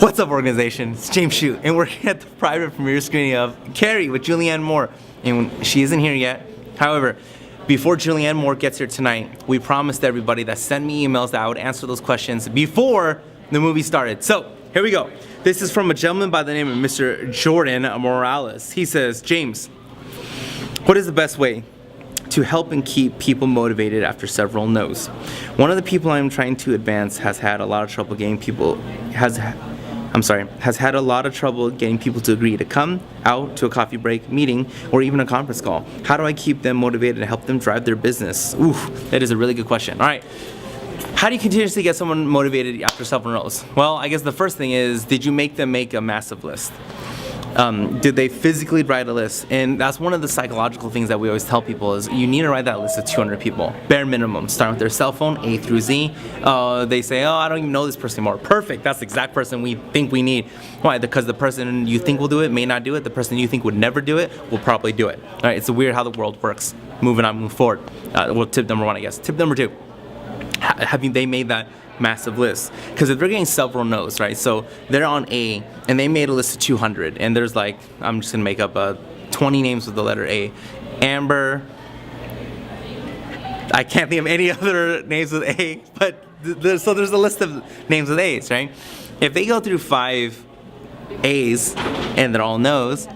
What's up, organization? It's James Shute, and we're here at the private premiere screening of Carrie with Julianne Moore. And she isn't here yet. However, before Julianne Moore gets here tonight, we promised everybody that sent me emails that I would answer those questions before the movie started. So, here we go. This is from a gentleman by the name of Mr. Jordan Morales. He says, James, what is the best way to help and keep people motivated after several no's? One of the people I'm trying to advance has had a lot of trouble getting people, has had a lot of trouble getting people to agree to come out to a coffee break, meeting, or even a conference call. How do I keep them motivated and help them drive their business? Ooh, that is a really good question. All right. How do you continuously get someone motivated after several no's? Well, I guess the first thing is, did you make them make a massive list? Did they physically write a list? And that's one of the psychological things that we always tell people is you need to write that list of 200 people, bare minimum. Starting with their cell phone, A through Z. They say, oh, I don't even know this person anymore. Perfect, that's the exact person we think we need. Why? Because the person you think will do it may not do it. The person you think would never do it will probably do it. All right, it's weird how the world works. Moving on, move forward. Well, tip number one, I guess. Tip number two, having they made that massive list, because if they're getting several no's, right? So they're on A and they made a list of 200, and there's like, I'm just gonna make up 20 names with the letter A. Amber, I can't think of any other names with A, but so there's a list of names with A's, right? If they go through 5 A's and they're all no's,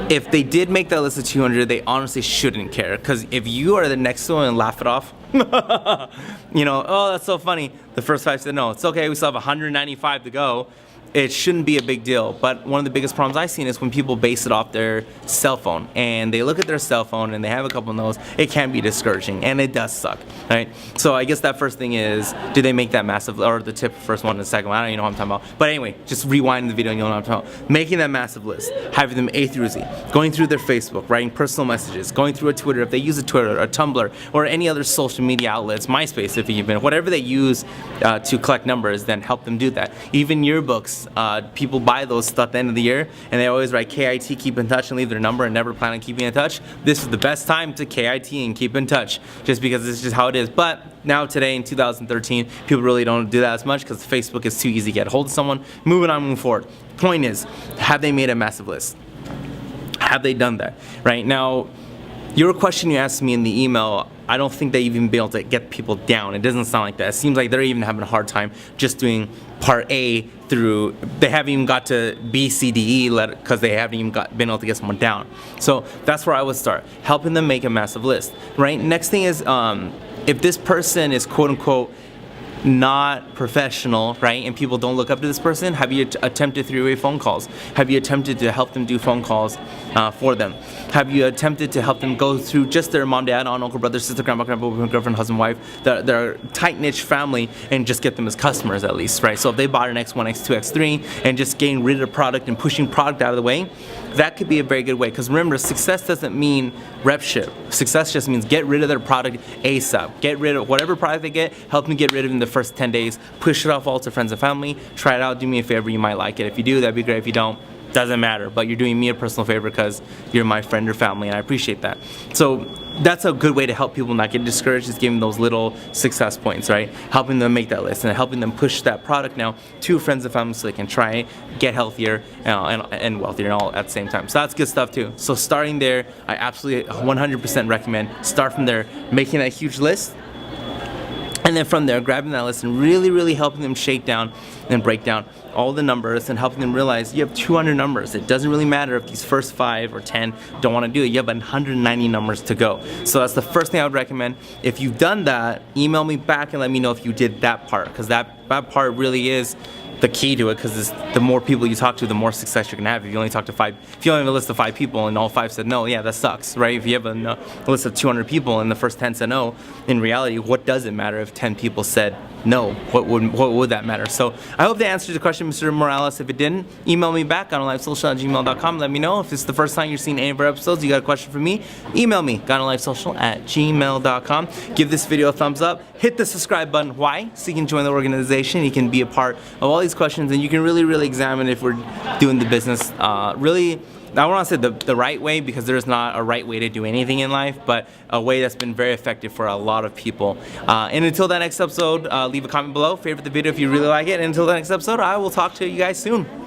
if they did make that list of 200, they honestly shouldn't care, because if you are the next one and laugh it off, you know, oh, that's so funny. The first 5 said no. It's okay. We still have 195 to go. It shouldn't be a big deal. But one of the biggest problems I've seen is when people base it off their cell phone and they look at their cell phone and they have a couple of those. It can be discouraging, and it does suck, right? So I guess that first thing is, do they make that massive, or the tip, first one and the second one? I don't even know what I'm talking about. But anyway, just rewind the video and you'll know what I'm talking about. Making that massive list, having them A through Z, going through their Facebook, writing personal messages, going through a Twitter if they use a Twitter, a Tumblr, or any other social media outlets, MySpace if you've been, whatever they use to collect numbers, then help them do that. Even yearbooks, people buy those at the end of the year and they always write KIT, keep in touch, and leave their number and never plan on keeping in touch. This is the best time to KIT and keep in touch, just because it's just how it is. But now today in 2013, people really don't do that as much because Facebook is too easy to get a hold of someone. Moving on, moving forward. Point is, have they made a massive list? Have they done that? Right now, your question you asked me in the email, I don't think they even be able to get people down. It doesn't sound like that. It seems like they're even having a hard time just doing part A through, they haven't even got to B, C, D, E because they haven't even been able to get someone down. So that's where I would start, helping them make a massive list, right? Next thing is, if this person is quote unquote not professional, right, and people don't look up to this person, have you attempted 3-way phone calls? Have you attempted to help them do phone calls for them? Have you attempted to help them go through just their mom, dad, aunt, uncle, brother, sister, grandma, grandpa, girlfriend, husband, wife, their tight-knit family, and just get them as customers at least, right? So if they bought an X1, X2, X3, and just getting rid of the product and pushing product out of the way, that could be a very good way. Because remember, success doesn't mean rep ship. Success just means get rid of their product ASAP. Get rid of whatever product they get, help them get rid of it in the first 10 days, push it off all to friends and family, try it out, do me a favor, you might like it. If you do, that'd be great. If you don't, doesn't matter, but you're doing me a personal favor because you're my friend or family, and I appreciate that. So that's a good way to help people not get discouraged, is giving those little success points, right? Helping them make that list and helping them push that product now to friends and family so they can try it, get healthier and wealthier and all at the same time. So that's good stuff too. So starting there, I absolutely 100% recommend start from there, making that huge list. And then from there, grabbing that list and really helping them shake down and break down all the numbers and helping them realize you have 200 numbers. It doesn't really matter if these first 5 or 10 don't want to do it. You have 190 numbers to go. So that's the first thing I would recommend. If you've done that, email me back and let me know if you did that part, because that part really is the key to it, because the more people you talk to, the more success you're gonna have. If you only talk to 5, if you only have a list of 5 people and all 5 said no, yeah, that sucks, right? If you have a list of 200 people and the first 10 said no, in reality, what does it matter if 10 people said no? What would that matter? So I hope that answers the question, Mr. Morales. If it didn't, email me back, GanoLifeSocial@gmail.com. Let me know. If it's the first time you're seeing any of our episodes, you got a question for me, email me, GanoLifeSocial@gmail.com. Give this video a thumbs up. Hit the subscribe button. Why? So you can join the organization. You can be a part of all these questions, and you can really examine if we're doing the business really I want to say the right way, because there's not a right way to do anything in life, but a way that's been very effective for a lot of people. And until that next episode, leave a comment below, favorite the video if you really like it, and until the next episode, I will talk to you guys soon.